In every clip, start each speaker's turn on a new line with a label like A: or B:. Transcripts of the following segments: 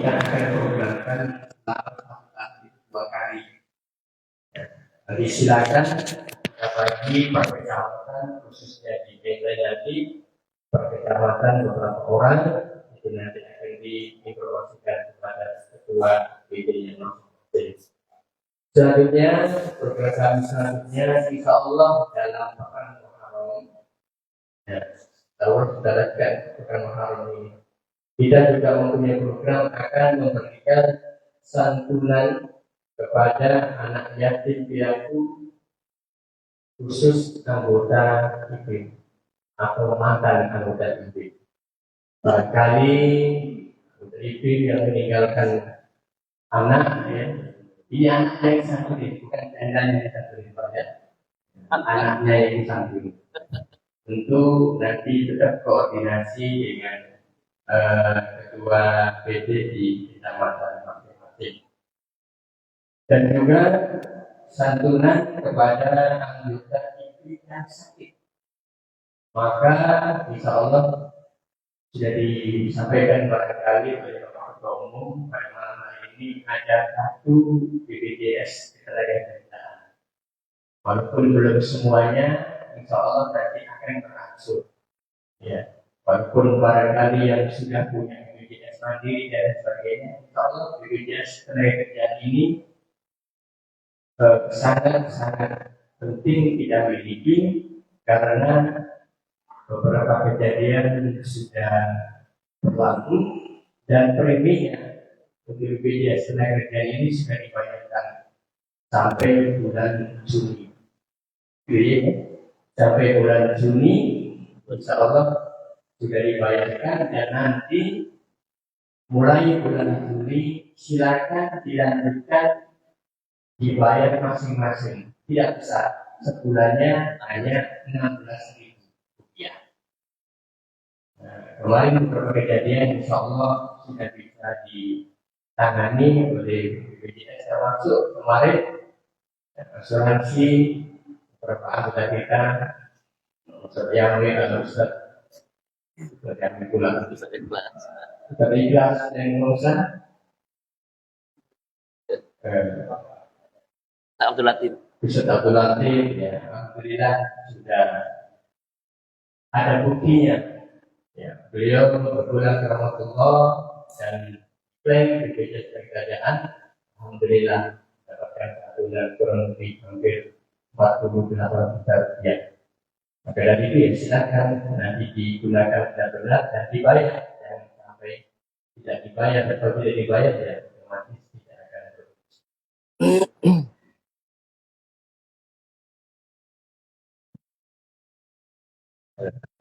A: kita akan programkan dua kali. Nanti silakan bagi per kecamatan, khususnya di desa Jati, per kecamatan beberapa orang itu nanti akan diinformasikan kepada ketua PD yang masing-masing. Selanjutnya, program selanjutnya insya Allah dalam pekan Muharram. Ya, tahun kita lakukan pekan Muharram ini. Kita juga mempunyai program akan memberikan santunan kepada anak yatim piatu khusus anggota IPIN atau mantan anggota IPIN. Barangkali anggota IPIN yang meninggalkan anak, ya, ini anaknya yang santri, bukan jandanya yang santri, ya. Anaknya yang santri. Tentu nanti tetap koordinasi dengan ketua PD di kecamatan masing-masing. Dan juga santunan kepada anggota IPIN yang sakit. Maka insya Allah sudah disampaikan barangkali oleh Bapak Ketua Umum pada malam hari ini ada satu BPJS ketenagakerjaan. Walaupun belum semuanya, insya Allah nanti akan berangsur. Ya, walaupun barangkali yang sudah punya BPJS mandiri dan sebagainya, insya Allah BPJS ketenagakerjaan ini sangat penting kita miliki karena beberapa kejadian sudah berlaku dan preminya untuk BPJS ketenagakerjaan ini sudah dibayarkan sampai bulan Juni. Jadi sampai bulan Juni, insya Allah sudah dibayarkan dan nanti mulai bulan Juli silakan dilanjutkan dibayar masing-masing, tidak besar, sebulannya hanya 16.000 rupiah. Kemarin beberapa kejadian insya Allah sudah bisa ditangani oleh BPJS, termasuk kemarin asuransi beberapa anggota kita yang Ustaz yang pulang Ustaz Ikhlas dan Musa Abdul Latif. Ustaz Abdul Latif, ya, alhamdulillah sudah ada buktinya. Ya, beliau berpulang ke rahmatullah dan klaim BPJS ketenagakerjaan, alhamdulillah dapatkan santunan kurang lebih hampir 48 juta rupiah. Maka dari itu ya silakan nanti digunakan benar-benar dan dibayar. Jangan sampai tidak dibayar atau tidak dibayar ya otomatis tidak akan terus.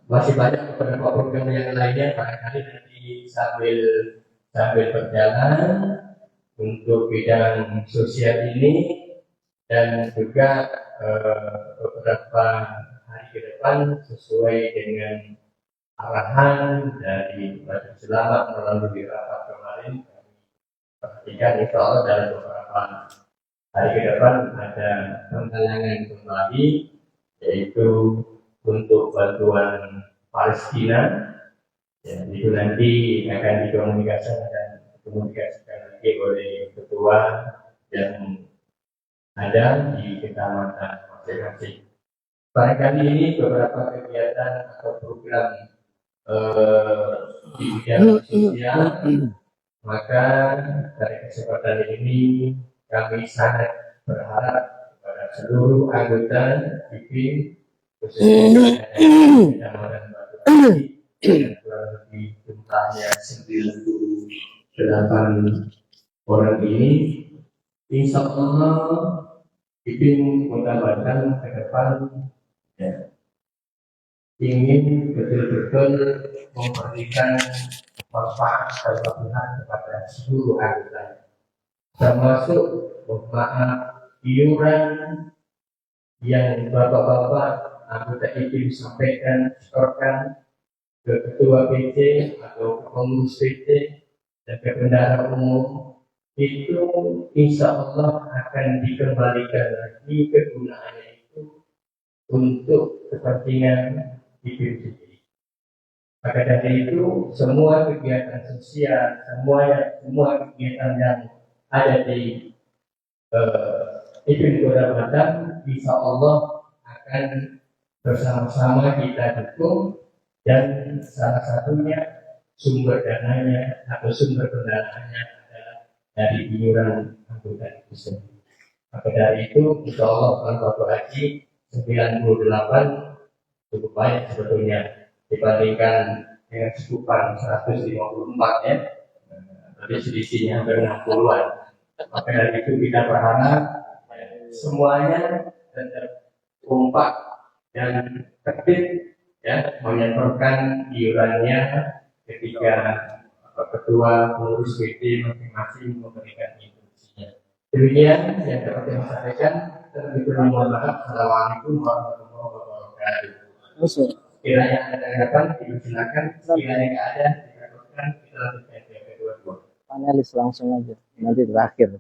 A: Masih banyak beberapa program yang lainnya, barangkali nanti sambil berjalan untuk bidang sosial ini dan juga beberapa hari ke depan sesuai dengan arahan dari Badan Selamat melalui rapat kemarin. Perhatikan insya Allah dalam beberapa hari ke depan ada penggalangan kembali, yaitu untuk bantuan Palestina. Ya, itu nanti akan dikomunikasikan lagi oleh ketua yang ada di kecamatan masing-masing. Barangkali ini beberapa kegiatan atau program di bidang sosial. Maka dari kesempatan ini kami sangat berharap kepada seluruh anggota IPIN khususnya Kecamatan Batu Ati yang kurang lebih jumlahnya 98 orang ini, insya Allah IPIN menggambarkan ke depan ya, ingin betul-betul memberikan manfaat dan keberkahan kepada seluruh anggota, termasuk maaf iuran yang bapak-bapak anggota IPIN sampaikan, setorkan ke ketua PT atau ke pengurus PT dan ke bendahara umum, itu insya Allah akan dikembalikan lagi kegunaannya itu untuk kepentingan IPIN sendiri. Maka dari itu semua kegiatan sosial, semua kegiatan yang ada di Ibn Kota Batam, insya Allah akan bersama-sama kita dukung, dan salah satunya sumber dananya atau sumber pendanaannya adalah dari iuran anggota itu sendiri. Maka dari itu, insya Allah kalau haji 98 cukup baik sebetulnya dibandingkan dengan cukupan 154 ya. Tapi selisihnya hampir 60-an. Maka dari itu kita berharap semuanya tetap kompak dan tertib ya, menyetorkan iurannya ketika ketua pengurus PT masing-masing memberikan instruksinya. Demikian yang dapat saya sampaikan. Terlebih dahulu mohon maaf. Assalamualaikum warahmatullahi wabarakatuh. Kiranya ada tanggapan, silakan. Kiranya nggak ada, silakan kita lanjutkan ke kedua.
B: Panelis langsung aja, nanti terakhir.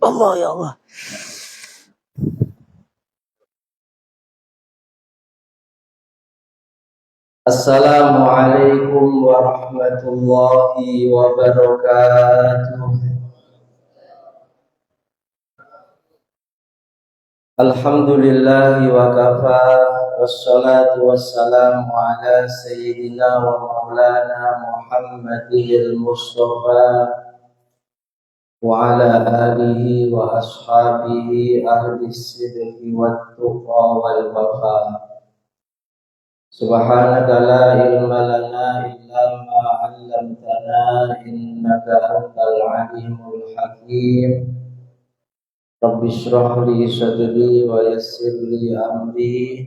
B: Allah ya Allah. Assalamualaikum warahmatullahi wabarakatuh. Alhamdulillahi wa kafa, wassalatu wassalamu ala sayyidina wa maulana Muhammadil Mustafa wa ala alihi wa ashabihi ahli sidqi wat tuqa wal wafa. Subhanaka la ilma lana illa ma 'allamtana innaka antal alimul hakim. Rabbi shrah li sadri wa yassir li amri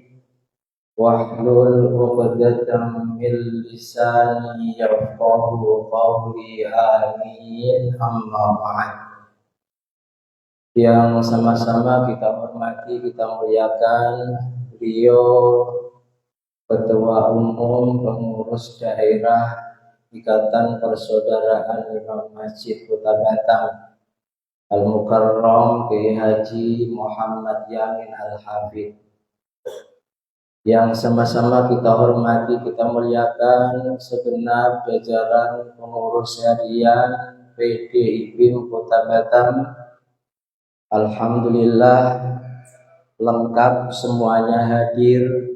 B: wahlul 'uqdatam min lisani yafqahu qawli, amin. Amma ba'd. Yang sama-sama kita hormati, kita muliakan beliau Ketua Umum Pengurus Daerah Ikatan Persaudaraan Imam Masjid Kota Batam Al-Mukarram Kiai Haji Muhammad Yamin Al-Hafidh, yang sama-sama kita hormati, kita muliakan segenap jajaran pengurus harian PD IPIM Kota Batam. Alhamdulillah lengkap semuanya hadir,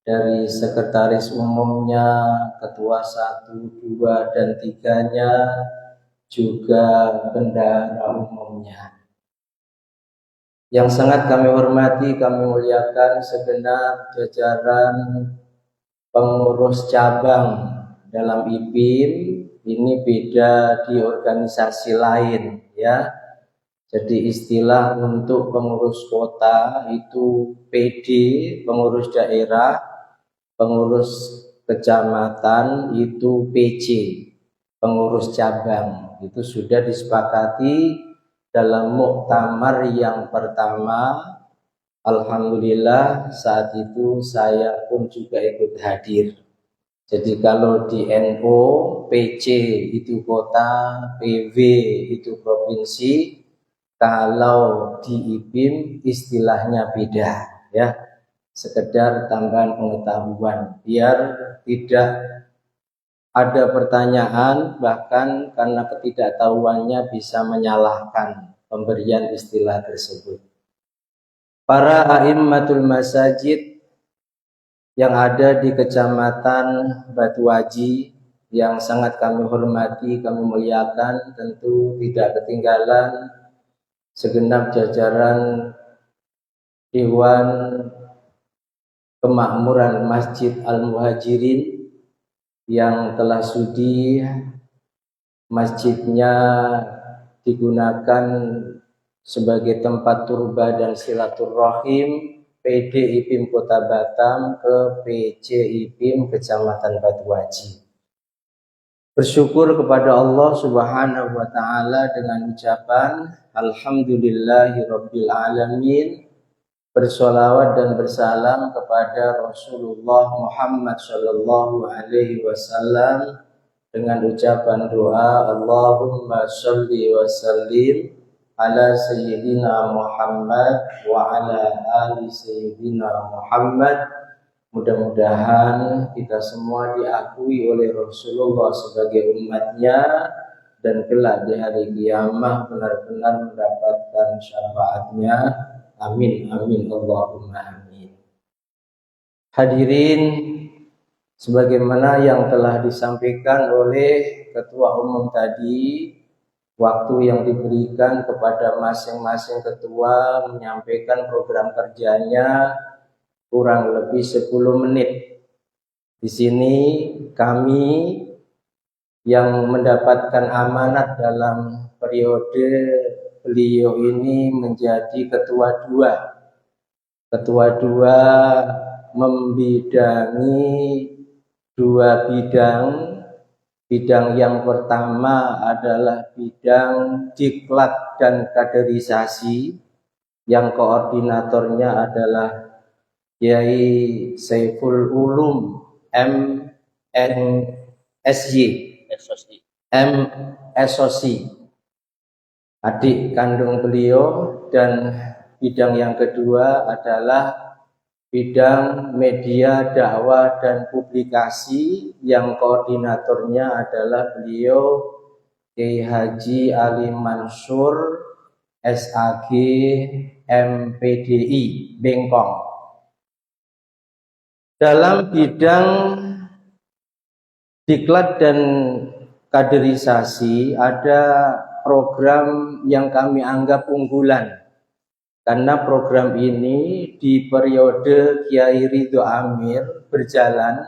B: dari sekretaris umumnya, ketua 1, 2, dan 3-nya, juga bendahara umumnya. Yang sangat kami hormati, kami muliakan segenap jajaran pengurus cabang dalam IPIM. Ini beda di organisasi lain ya. Jadi istilah untuk pengurus kota itu PD, pengurus daerah, pengurus kecamatan itu PC, pengurus cabang. Itu sudah disepakati dalam muktamar yang pertama. Alhamdulillah saat itu saya pun juga ikut hadir. Jadi kalau di NO, PC itu kota, PW itu provinsi. Kalau di IPIM istilahnya beda ya. Sekedar tambahan pengetahuan biar tidak ada pertanyaan, bahkan karena ketidaktahuannya bisa menyalahkan pemberian istilah tersebut. Para a'immatul masajid yang ada di Kecamatan Batuaji yang sangat kami hormati, kami muliakan, tentu tidak ketinggalan segenap jajaran Dewan Kemakmuran Masjid Al-Muhajirin yang telah sudi masjidnya digunakan sebagai tempat turba dan silaturahim PD IPIM Kota Batam ke PC IPIM Kecamatan Batuaji. Bersyukur kepada Allah Subhanahu wa taala dengan ucapan alhamdulillahirabbil alamin. Bersolawat dan bersalam kepada Rasulullah Muhammad sallallahu alaihi wasallam dengan ucapan doa Allahumma sholli wa sallim ala sayyidina Muhammad wa ala ali sayyidina Muhammad Mudah-mudahan kita semua diakui oleh Rasulullah sebagai umatnya dan kelak di hari kiamat benar-benar mendapatkan syafaatnya. Amin amin Allahumma amin. Hadirin, sebagaimana yang telah disampaikan oleh Ketua Umum tadi, waktu yang diberikan kepada masing-masing ketua menyampaikan program kerjanya kurang lebih 10 menit. Di sini kami yang mendapatkan amanat dalam periode beliau ini menjadi ketua dua. Ketua dua membidangi dua bidang. Bidang yang pertama adalah bidang diklat dan kaderisasi, yang koordinatornya adalah Kiai Saiful Ulum MNSY MSOC, adik kandung beliau. Dan bidang yang kedua adalah bidang media, dakwah, dan publikasi, yang koordinatornya adalah beliau Kiai Haji Ali Mansur SAG MPDI Bengkong. Dalam bidang diklat dan kaderisasi ada program yang kami anggap unggulan, karena program ini di periode Kiai Ridho Amir berjalan.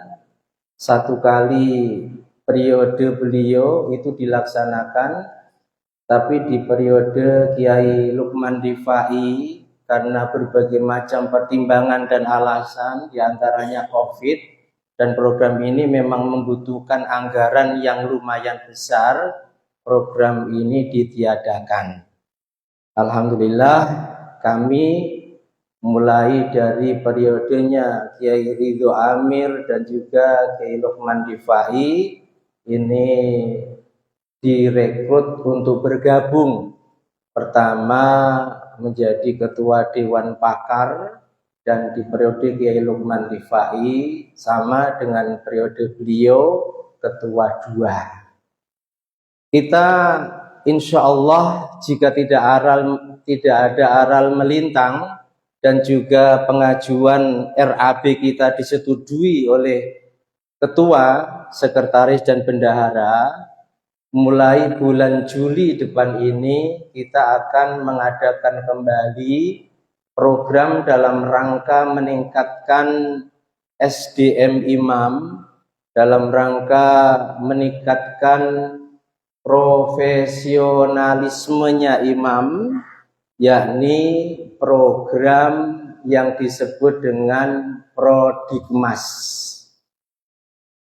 B: Satu kali periode beliau itu dilaksanakan, tapi di periode Kiai Lukman Rifai karena berbagai macam pertimbangan dan alasan, diantaranya COVID, dan program ini memang membutuhkan anggaran yang lumayan besar, program ini ditiadakan. Alhamdulillah, kami mulai dari periodenya Kiai Ridho Amir dan juga Kiai Lukman Rifai ini direkrut untuk bergabung. Pertama menjadi ketua Dewan Pakar, dan di periode Kiai Lukman Rifai sama dengan periode beliau ketua dua. Kita insya Allah jika tidak ada aral melintang dan juga pengajuan RAB kita disetujui oleh ketua, sekretaris, dan bendahara, mulai bulan Juli depan ini kita akan mengadakan kembali program dalam rangka meningkatkan SDM imam, dalam rangka meningkatkan profesionalismenya imam, yakni program yang disebut dengan Prodikmas.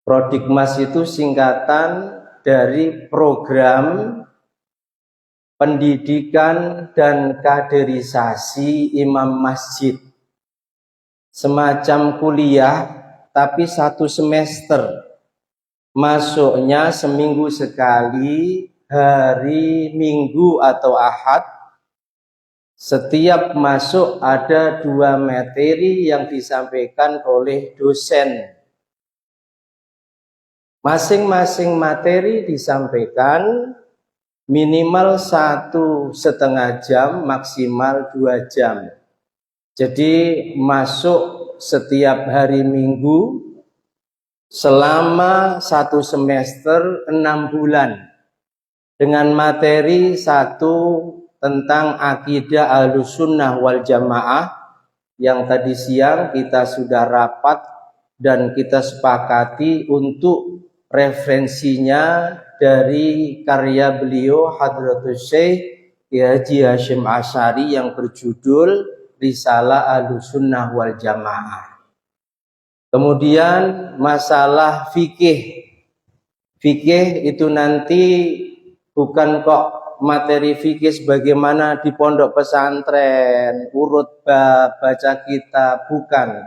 B: Prodikmas itu singkatan dari program pendidikan dan kaderisasi imam masjid. Semacam kuliah tapi 1 semester. Masuknya seminggu sekali, hari Minggu atau Ahad. Setiap masuk ada 2 materi yang disampaikan oleh dosen. Masing-masing materi disampaikan minimal 1,5 jam, maksimal 2 jam. Jadi masuk setiap hari Minggu selama 1 semester 6 bulan. Dengan materi 1 tentang akidah Ahlussunnah wal Jamaah, yang tadi siang kita sudah rapat dan kita sepakati untuk referensinya dari karya beliau Hadratus Syekh Haji Hasyim Asy'ari yang berjudul Risalah Ahlussunnah wal Jamaah. Kemudian masalah fikih. Fikih itu nanti bukan kok materi fikih sebagaimana di pondok pesantren, urut bab, baca kitab, bukan.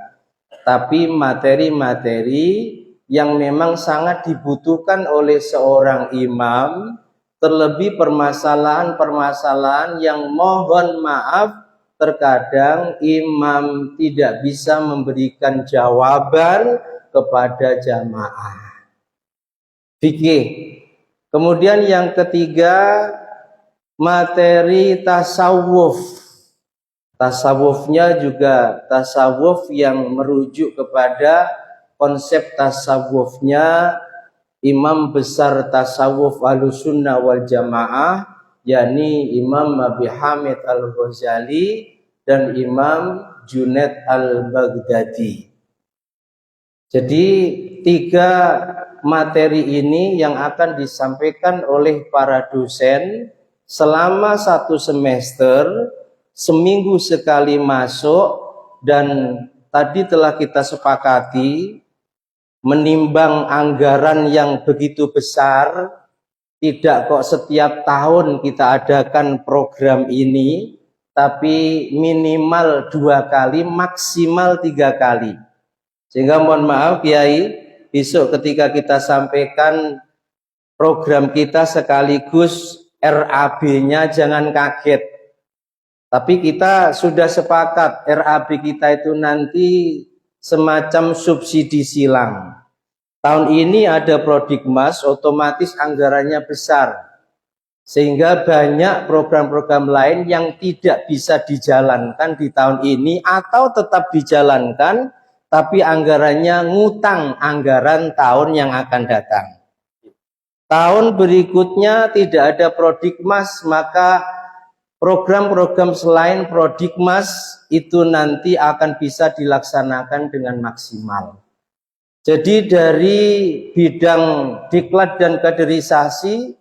B: Tapi materi-materi yang memang sangat dibutuhkan oleh seorang imam, terlebih permasalahan-permasalahan yang mohon maaf terkadang imam tidak bisa memberikan jawaban kepada jamaah. Fikih. Kemudian yang ketiga, materi tasawuf. Tasawufnya juga tasawuf yang merujuk kepada konsep tasawufnya imam besar tasawuf Ahlussunnah wal Jamaah, yakni Imam Abi Hamid Al-Ghazali dan Imam Junaid Al-Baghdadi. Jadi 3 materi ini yang akan disampaikan oleh para dosen selama 1 semester, seminggu sekali masuk, dan tadi telah kita sepakati menimbang anggaran yang begitu besar. Tidak kok setiap tahun kita adakan program ini, tapi minimal 2 kali, maksimal 3 kali. Sehingga mohon maaf Kiai, besok ketika kita sampaikan program kita sekaligus RAB-nya jangan kaget. Tapi kita sudah sepakat RAB kita itu nanti semacam subsidi silang. Tahun ini ada Prodikmas, otomatis anggarannya besar. Sehingga banyak program-program lain yang tidak bisa dijalankan di tahun ini atau tetap dijalankan, tapi anggarannya ngutang anggaran tahun yang akan datang. Tahun berikutnya tidak ada Prodikmas, maka program-program selain Prodikmas itu nanti akan bisa dilaksanakan dengan maksimal. Jadi dari bidang diklat dan kaderisasi,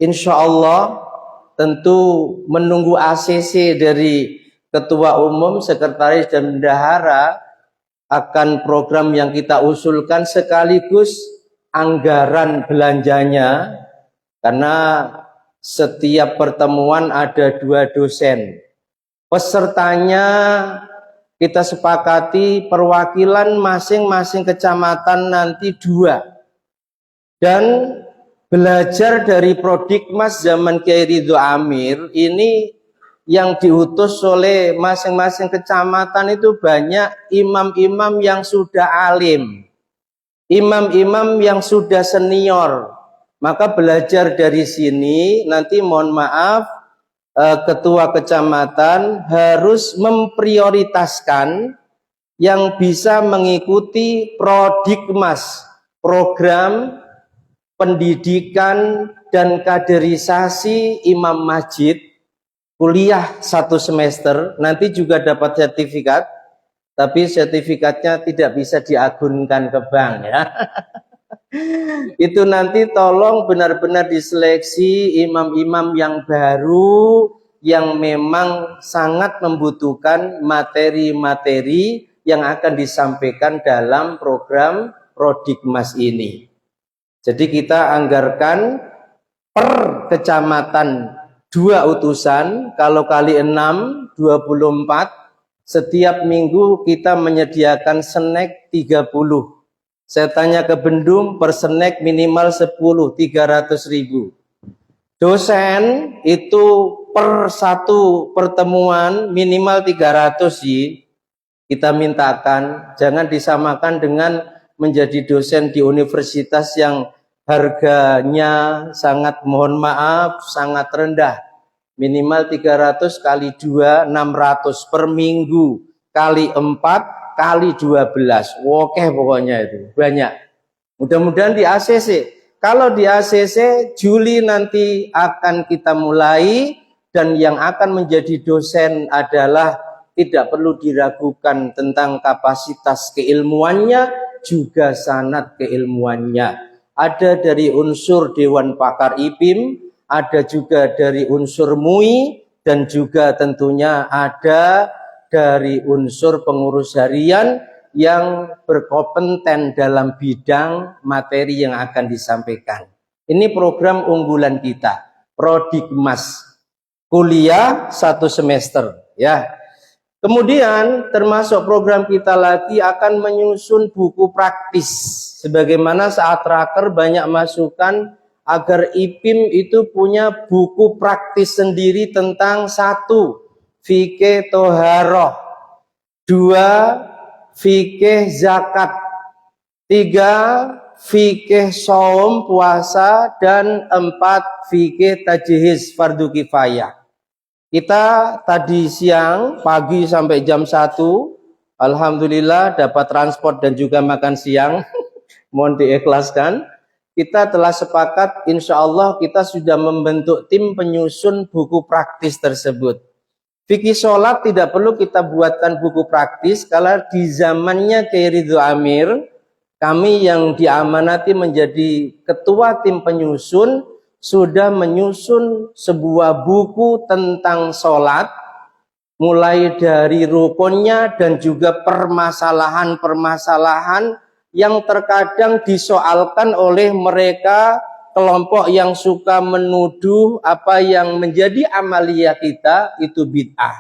B: insya Allah tentu menunggu ACC dari Ketua Umum, Sekretaris dan Bendahara akan program yang kita usulkan sekaligus anggaran belanjanya, karena setiap pertemuan ada 2 dosen. Pesertanya kita sepakati perwakilan masing-masing kecamatan nanti 2. Dan belajar dari Prodikmas zaman Kiai Ridho Amir ini yang diutus oleh masing-masing kecamatan itu banyak imam-imam yang sudah alim, imam-imam yang sudah senior. Maka belajar dari sini, nanti mohon maaf, ketua kecamatan harus memprioritaskan yang bisa mengikuti Prodikmas, program pendidikan dan kaderisasi imam masjid, kuliah 1 semester, nanti juga dapat sertifikat, tapi sertifikatnya tidak bisa diagunkan ke bank ya. Itu nanti tolong benar-benar diseleksi imam-imam yang baru yang memang sangat membutuhkan materi-materi yang akan disampaikan dalam program Prodikmas ini. Jadi kita anggarkan per kecamatan 2 utusan, kalau kali 6, 24, setiap minggu kita menyediakan snack 30. Saya tanya ke Bendung, per snack minimal 10, 300.000. Dosen itu per 1 pertemuan minimal 300 sih. Kita mintakan, jangan disamakan dengan menjadi dosen di universitas yang harganya sangat, mohon maaf, sangat rendah. Minimal 300 kali 2, 600 per minggu, kali 4, kali 12, oke pokoknya itu banyak. Mudah-mudahan di ACC. Kalau di ACC Juli nanti akan kita mulai, dan yang akan menjadi dosen adalah tidak perlu diragukan tentang kapasitas keilmuannya, juga sanad keilmuannya. Ada dari unsur Dewan Pakar IPIM, ada juga dari unsur MUI, dan juga tentunya ada dari unsur pengurus harian yang berkompeten dalam bidang materi yang akan disampaikan. Ini program unggulan kita, Prodikmas, kuliah 1 semester ya. Kemudian termasuk program kita lagi akan menyusun buku praktis. Sebagaimana saat raker banyak masukan agar IPIM itu punya buku praktis sendiri tentang 1, fikih toharoh, 2 fikih zakat, 3 fikih saum puasa, dan 4 fikih tajhiz fardu kifayah. Kita tadi siang, pagi sampai jam 1, alhamdulillah dapat transport dan juga makan siang. Mohon diikhlaskan. Kita telah sepakat, insya Allah kita sudah membentuk tim penyusun buku praktis tersebut. Fikih sholat tidak perlu kita buatkan buku praktis, karena di zamannya Kiai Ridho Amir, kami yang diamanati menjadi ketua tim penyusun, sudah menyusun sebuah buku tentang sholat, mulai dari rukunnya dan juga permasalahan-permasalahan yang terkadang disoalkan oleh mereka kelompok yang suka menuduh apa yang menjadi amalia kita itu bid'ah.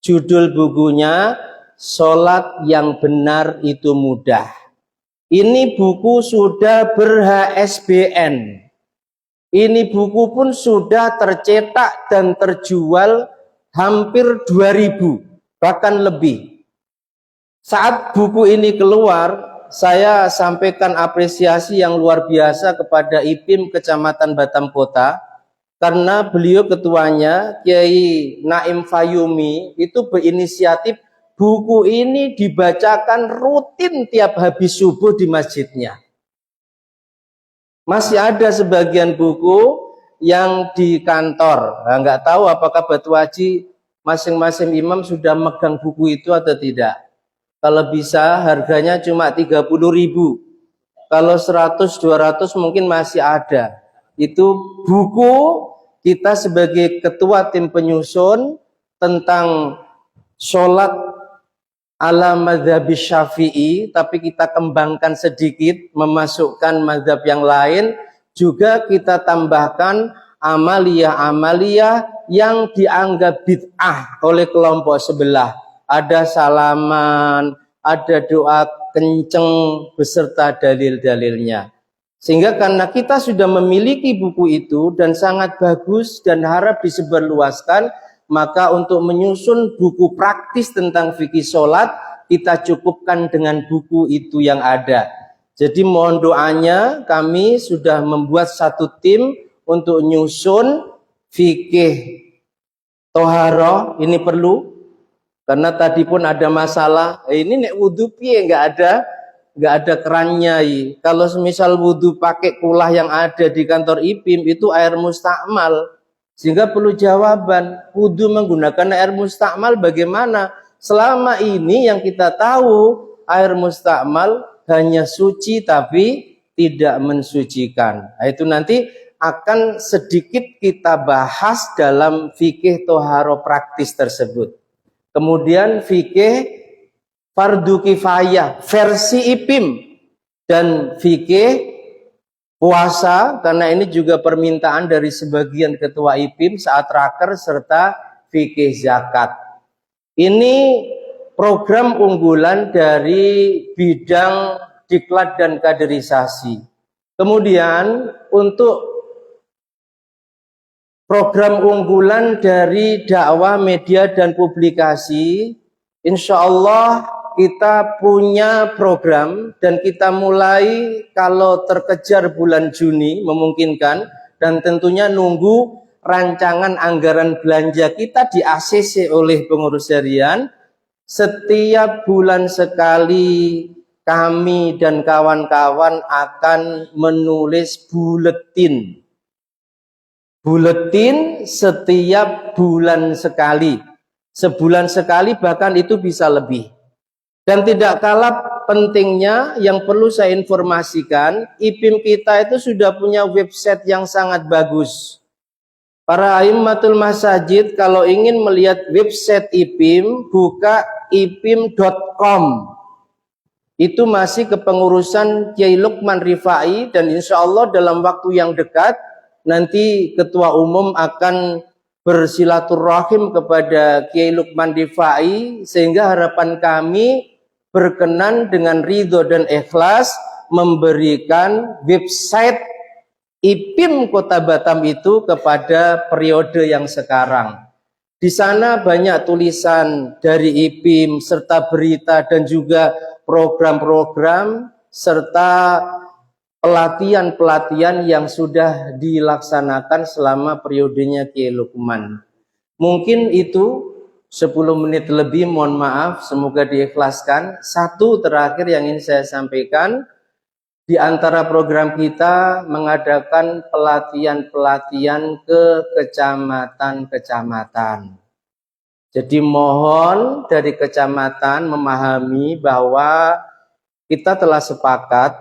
B: Judul bukunya Sholat yang Benar Itu Mudah. Ini buku sudah ber-HSBN. Ini buku pun sudah tercetak dan terjual hampir 2.000, bahkan lebih. Saat buku ini keluar, saya sampaikan apresiasi yang luar biasa kepada IPIM Kecamatan Batam Kota, karena beliau ketuanya Kiai Naim Fayumi itu berinisiatif buku ini dibacakan rutin tiap habis subuh di masjidnya. Masih ada sebagian buku yang di kantor. Nah, nggak tahu apakah Batu Haji masing-masing imam sudah megang buku itu atau tidak. Kalau bisa harganya cuma 30.000. Kalau 100-200 mungkin masih ada. Itu buku kita sebagai ketua tim penyusun tentang sholat ala mazhab Syafi'i, tapi kita kembangkan sedikit, memasukkan mazhab yang lain. Juga kita tambahkan amalia-amalia yang dianggap bid'ah oleh kelompok sebelah. Ada salaman, ada doa kenceng beserta dalil-dalilnya. Sehingga karena kita sudah memiliki buku itu dan sangat bagus dan harap disebarluaskan, maka untuk menyusun buku praktis tentang fikih sholat, kita cukupkan dengan buku itu yang ada. Jadi mohon doanya, kami sudah membuat satu tim untuk nyusun fikih toharoh, ini perlu. Karena tadi pun ada masalah, ini nek wudhu piye nggak ada kerannya. Kalau semisal wudhu pakai kulah yang ada di kantor IPIM itu air mustakmal, sehingga perlu jawaban. Wudhu menggunakan air mustakmal bagaimana? Selama ini yang kita tahu air mustakmal hanya suci tapi tidak mensucikan. Nah, itu nanti akan sedikit kita bahas dalam fikih toharo praktis tersebut. Kemudian fikih fardu kifayah versi IPIM dan fikih puasa, karena ini juga permintaan dari sebagian ketua IPIM saat raker, serta fikih zakat. Ini program unggulan dari bidang diklat dan kaderisasi. Kemudian untuk program unggulan dari dakwah, media, dan publikasi, insya Allah kita punya program dan kita mulai kalau terkejar bulan Juni memungkinkan, dan tentunya nunggu rancangan anggaran belanja kita di ACC oleh pengurus harian. Setiap bulan sekali kami dan kawan-kawan akan menulis buletin setiap bulan sekali, sebulan sekali, bahkan itu bisa lebih. Dan tidak kalah pentingnya yang perlu saya informasikan, IPIM kita itu sudah punya website yang sangat bagus. Para aimmatul masajid kalau ingin melihat website IPIM, buka ipim.com. Itu masih kepengurusan Kiai Lukman Rifai, dan insya Allah dalam waktu yang dekat nanti ketua umum akan bersilaturahim kepada Kiai Lukman Rifai, sehingga harapan kami berkenan dengan ridho dan ikhlas memberikan website IPIM Kota Batam itu kepada periode yang sekarang. Di sana banyak tulisan dari IPIM serta berita dan juga program-program serta pelatihan-pelatihan yang sudah dilaksanakan selama periodenya Kiai Lukman. Mungkin itu 10 menit lebih, mohon maaf, semoga diikhlaskan. Satu terakhir yang ingin saya sampaikan, di antara program kita mengadakan pelatihan-pelatihan ke kecamatan-kecamatan. Jadi mohon dari kecamatan memahami bahwa kita telah sepakat,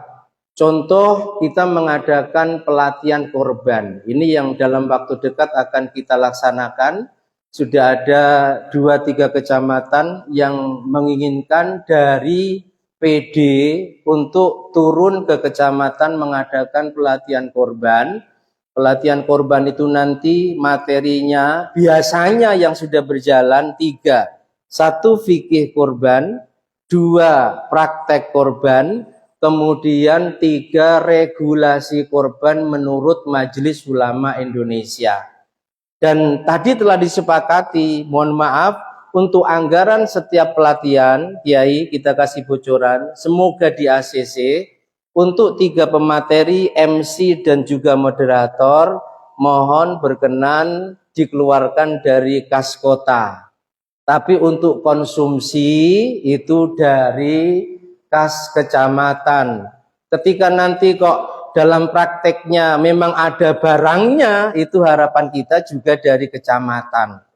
B: contoh kita mengadakan pelatihan korban. Ini yang dalam waktu dekat akan kita laksanakan. Sudah ada 2-3 kecamatan yang menginginkan dari PD untuk turun ke kecamatan mengadakan pelatihan korban. Pelatihan korban itu nanti materinya biasanya yang sudah berjalan 3. 1 fikih korban, 2 praktek korban, kemudian 3 regulasi korban menurut Majelis Ulama Indonesia. Dan tadi telah disepakati, mohon maaf, untuk anggaran setiap pelatihan, Kiai kita kasih bocoran, semoga di ACC, untuk 3 pemateri, MC dan juga moderator, mohon berkenan dikeluarkan dari kas kota. Tapi untuk konsumsi itu dari kas kecamatan. Ketika nanti kok dalam prakteknya memang ada barangnya, itu harapan kita juga dari kecamatan.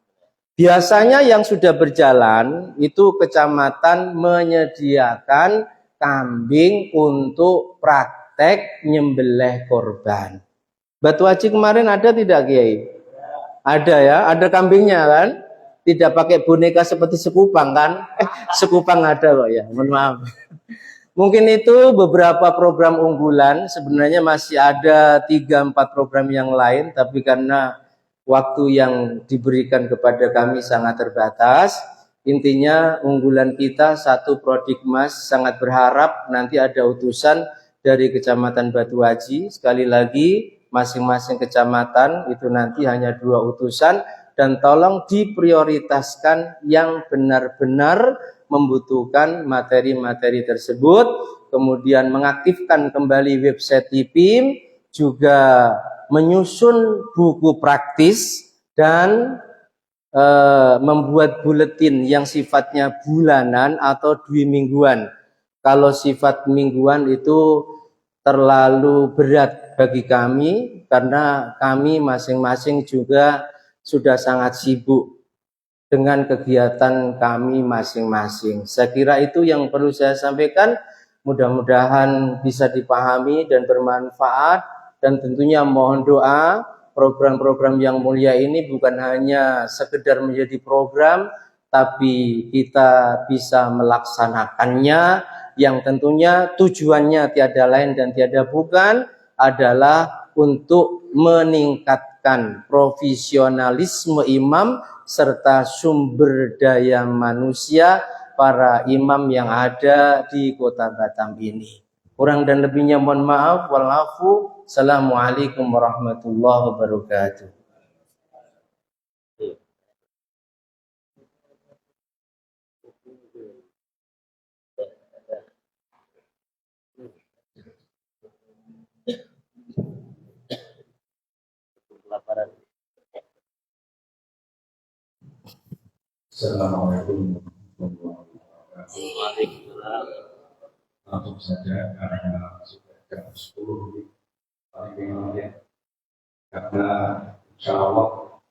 B: Biasanya yang sudah berjalan itu kecamatan menyediakan kambing untuk praktek nyembelih korban. Batu Haji kemarin ada tidak, Kiai? Ada ya, ada kambingnya kan? Tidak pakai boneka seperti sekupang kan? Sekupang ada kok ya, mohon maaf. Mungkin itu beberapa program unggulan, sebenarnya masih ada 3-4 program yang lain, tapi karena waktu yang diberikan kepada kami sangat terbatas. Intinya unggulan kita 1 Prodikmas, sangat berharap nanti ada utusan dari Kecamatan Batu Haji. Sekali lagi masing-masing kecamatan itu nanti hanya 2 utusan, dan tolong diprioritaskan yang benar-benar membutuhkan materi-materi tersebut. Kemudian mengaktifkan kembali website IPIM, juga menyusun buku praktis dan membuat buletin yang sifatnya bulanan atau 2 mingguan. Kalau sifat mingguan itu terlalu berat bagi kami karena kami masing-masing juga sudah sangat sibuk dengan kegiatan kami masing-masing. Saya kira itu yang perlu saya sampaikan. Mudah-mudahan bisa dipahami dan bermanfaat, dan tentunya mohon doa program-program yang mulia ini bukan hanya sekedar menjadi program, tapi kita bisa melaksanakannya, yang tentunya tujuannya tiada lain dan tiada bukan adalah untuk meningkatkan profesionalisme imam serta sumber daya manusia para imam yang ada di kota Batam ini. Kurang dan lebihnya mohon maaf. Walafu. Assalamualaikum warahmatullahi wabarakatuh.
C: Assalamualaikum warahmatullahi wabarakatuh. Langsung saja karena sudah jam 10 paling ya. Karena insya Allah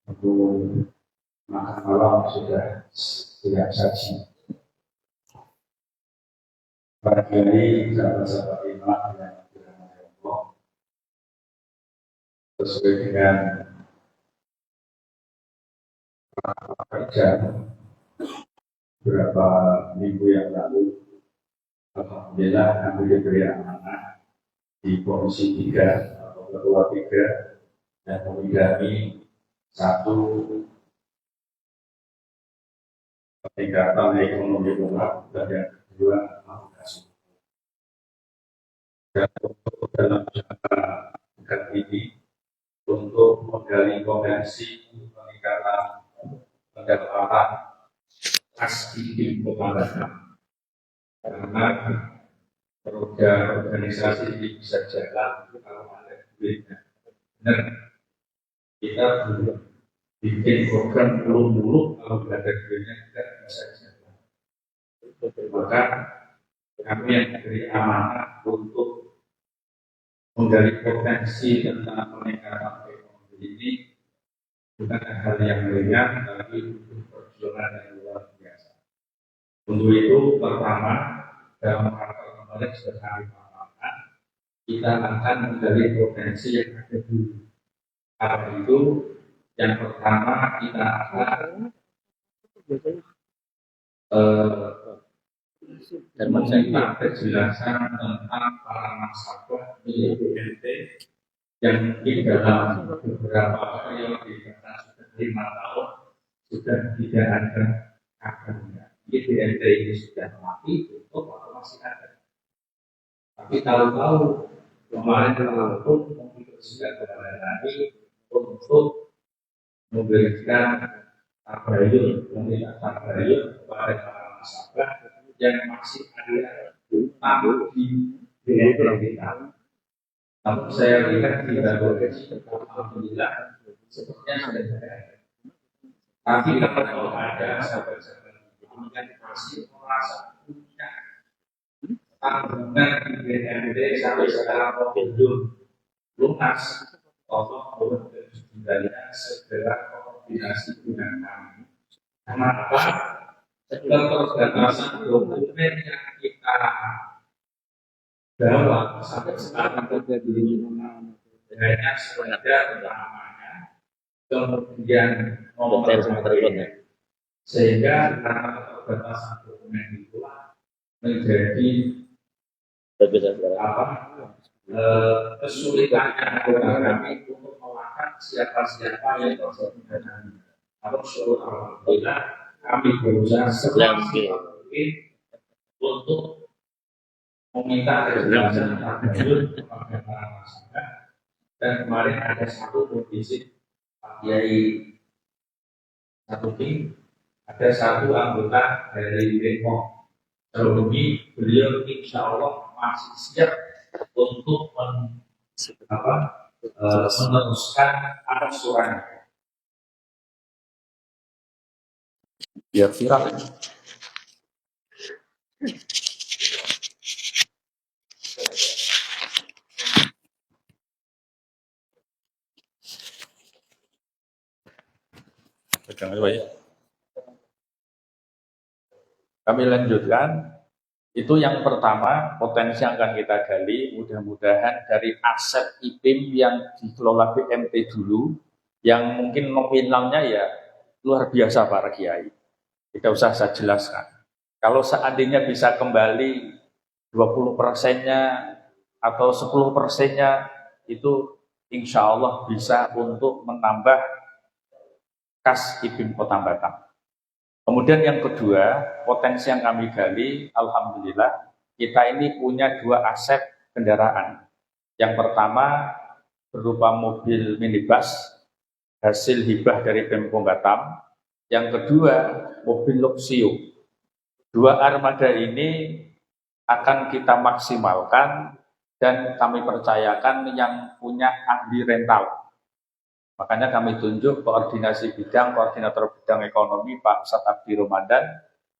C: untuk makan malam sudah tidak saji. Barangkali sahabat-sahabat iman yang dirahmati Allah, sesuai dengan kerja beberapa minggu yang lalu, alhamdulillah kami diberi amanah di Komisi 3 atau Ketua 3 dan membidangi 1 peningkatan ekonomi umat dan yang kedua akuntansi. Dan untuk dalam jangka dekat ini untuk menggali potensi peningkatan pendaftaran kas IPIM Kota Batam, karena roda organisasi ini bisa jalan kalau ada duitnya. Benar, kita belum bikin program muluk-muluk kalau tidak ada duitnya tidak bisa jalan. Maka kami yang diberi amanah untuk menggali potensi tentang peningkatan ekonomi ini bukan hal yang ringan, tapi butuh perjuangan yang luar biasa. Untuk itu, pertama, dalam rangka kemarin sudah kami paparkan, kita akan menggali potensi yang ada dulu. Apa itu? Yang pertama, kita akan meminta penjelasan tentang para nasabah milik BNT yang mungkin dalam beberapa periode sudah 5 tahun sudah tidak ada akunnya. Jadi BNT ini sudah mati, tutup atau masih ada. Tapi tahu-tahu kemarin pun sudah kembali untuk memberikan tabayun, meminta tabayun kepada para nasabah yang masih ada utang di BNT kita. Namun saya lihat di berbagai alhamdulillah sepertinya sudah ada. Tapi kalau ada sahabat-sahabat yang masih merasa punya tanggungan di BNT sampai sekarang belum lunas, tolong boleh sebenarnya segera koordinasi dengan kami. Karena apa? Keterbatasan dokumen yang kita bawa sampai sekarang terjadi hanya sekedar namanya, kemudian nomor teleponnya, sehingga karena keterbatasan dokumen itulah menjadi kesulitannya kami untuk melakukan siapa-siapa yang terjadi. Namun syukur alhamdulillah kami berusaha semaksimal mungkin untuk meminta kejelasan tabayun kepada para masyarakat. Dan kemarin ada satu kondisi Pak Kiai satu tim, ada satu anggota dari Depok. Terlebih beliau insya Allah masih siap untuk meneruskan angsurannya. Biar viral. Kami lanjutkan. Itu yang pertama, potensi yang akan kita gali, mudah-mudahan dari aset IPIM yang dikelola BNT dulu, yang mungkin nominalnya ya luar biasa para kiai. Tidak usah saya jelaskan. Kalau seandainya bisa kembali 20%-nya atau 10%-nya, itu insya Allah bisa untuk menambah kas IPIM Kota Batam. Kemudian yang kedua, potensi yang kami gali, alhamdulillah, kita ini punya 2 aset kendaraan. Yang pertama berupa mobil minibus hasil hibah dari Pemkot Batam. Yang kedua mobil Luxio. 2 armada ini akan kita maksimalkan dan kami percayakan yang punya ahli rental. Makanya kami tunjuk koordinator bidang ekonomi Pak Ustadz Abdi Ramadan,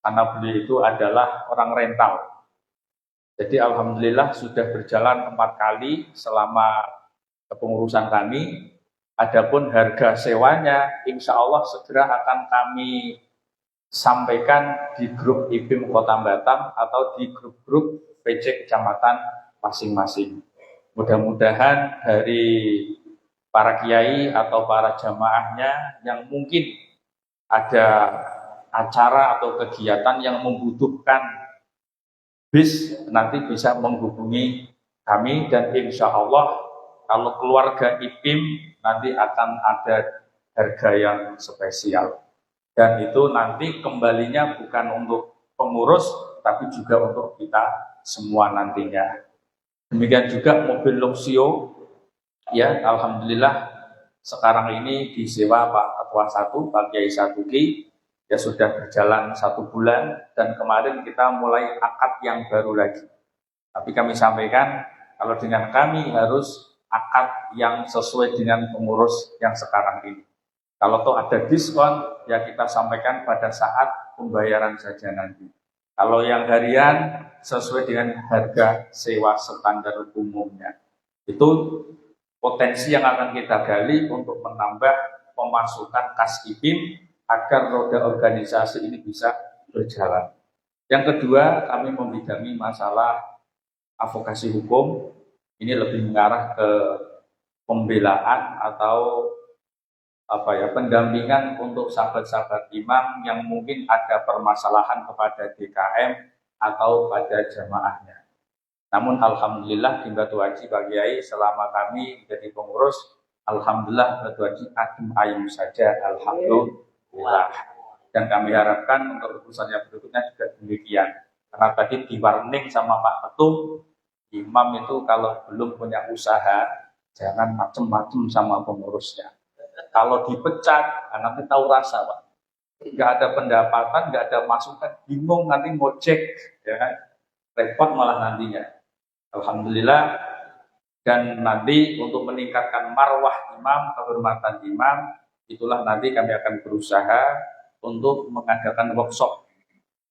C: karena beliau itu adalah orang rental. Jadi alhamdulillah sudah berjalan 4 kali selama kepengurusan kami. Adapun harga sewanya insya Allah segera akan kami sampaikan di grup IPIM Kota Batam atau di grup-grup PC kecamatan masing-masing. Mudah-mudahan dari para kiai atau para jamaahnya yang mungkin ada acara atau kegiatan yang membutuhkan bis nanti bisa menghubungi kami, dan insya Allah kalau keluarga IPIM nanti akan ada harga yang spesial, dan itu nanti kembalinya bukan untuk pengurus tapi juga untuk kita semua nantinya. Demikian juga mobil Luxio. Ya, alhamdulillah sekarang ini disewa Pak Ketua 1, Pak Kiai Satuki, Ya sudah berjalan 1 bulan dan kemarin kita mulai akad yang baru lagi. Tapi kami sampaikan kalau dengan kami harus akad yang sesuai dengan pengurus yang sekarang ini. Kalau toh ada diskon, ya kita sampaikan pada saat pembayaran saja nanti. Kalau yang harian sesuai dengan harga sewa standar umumnya. Itu potensi yang akan kita gali untuk menambah pemasukan kas IPIM agar roda organisasi ini bisa berjalan. Yang kedua, kami membidangi masalah advokasi hukum. Ini lebih mengarah ke pembelaan atau pendampingan untuk sahabat-sahabat imam yang mungkin ada permasalahan kepada DKM atau pada jamaahnya. Namun alhamdulillah di Batu Haji Pak Kiai selama kami jadi pengurus, alhamdulillah Batu Haji adem ayem saja, alhamdulillah. Dan kami harapkan untuk urusan yang berikutnya juga demikian. Karena tadi di warning sama Pak Ketum, imam itu kalau belum punya usaha, jangan macem-macem sama pengurusnya. Kalau dipecat, nanti tahu rasa Pak. Nggak ada pendapatan, nggak ada masukan, bingung nanti ngojek, ya kan? Repot malah nantinya. Alhamdulillah. Dan nanti untuk meningkatkan marwah imam, kehormatan imam, itulah nanti kami akan berusaha untuk mengadakan workshop.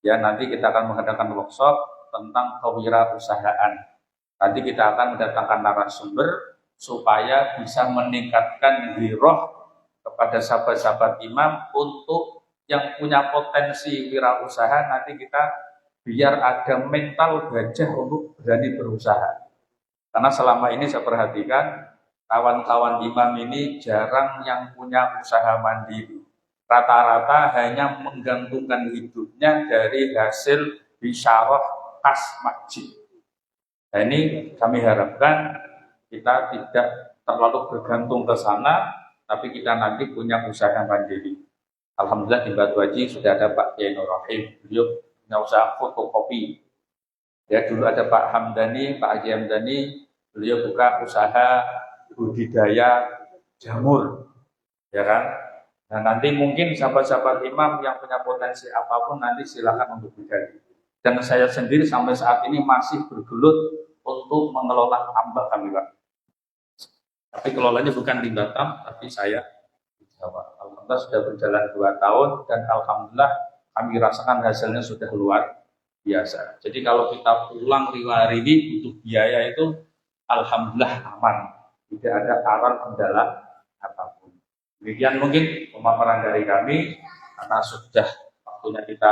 C: Ya, nanti kita akan mengadakan workshop tentang kewirausahaan. Nanti kita akan mendatangkan narasumber supaya bisa meningkatkan giroh kepada sahabat-sahabat imam untuk yang punya potensi wirausaha. Nanti kita biar ada mental gajah untuk berani berusaha. Karena selama ini saya perhatikan kawan-kawan imam ini jarang yang punya usaha mandiri. Rata-rata hanya menggantungkan hidupnya dari hasil bisyarah kas masjid. Nah ini kami harapkan kita tidak terlalu bergantung ke sana, tapi kita nanti punya usaha mandiri. Alhamdulillah di Batu Haji sudah ada Pak Kiai Nur Rahim, beliau punya usaha fotokopi. Ya dulu ada Pak Hamdani, Pak Haji Hamdani, beliau buka usaha budidaya jamur, ya kan? Nah nanti mungkin sahabat-sahabat imam yang punya potensi apapun nanti silakan untuk digali. Dan saya sendiri sampai saat ini masih bergelut untuk mengelola tambak kami Pak. Tapi kelolanya bukan di Batam, tapi saya di Jawa. Alhamdulillah sudah berjalan 2 tahun dan alhamdulillah kami rasakan hasilnya sudah luar biasa. Jadi kalau kita pulang 5 hari ini butuh biaya itu alhamdulillah aman. Tidak ada aral kendala apapun. Demikian mungkin pemaparan dari kami, karena sudah waktunya kita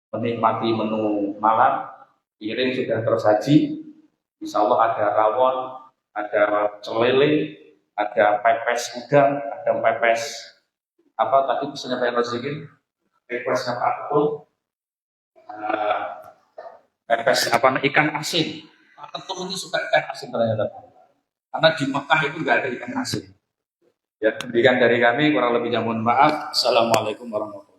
C: menikmati menu malam, piring sudah tersaji, insya Allah ada rawon, ada celele, ada pepes udang, ada pepes apa tadi pesannya Pak Rozikin, pepesnya Pak Ketum, pepes apa ikan asin. Pak Ketum ini suka ikan asin ternyata, karena di Mekah itu nggak ada ikan asin. Ya, demikian dari kami, kurang lebihnya mohon maaf. Assalamualaikum warahmatullahi wabarakatuh.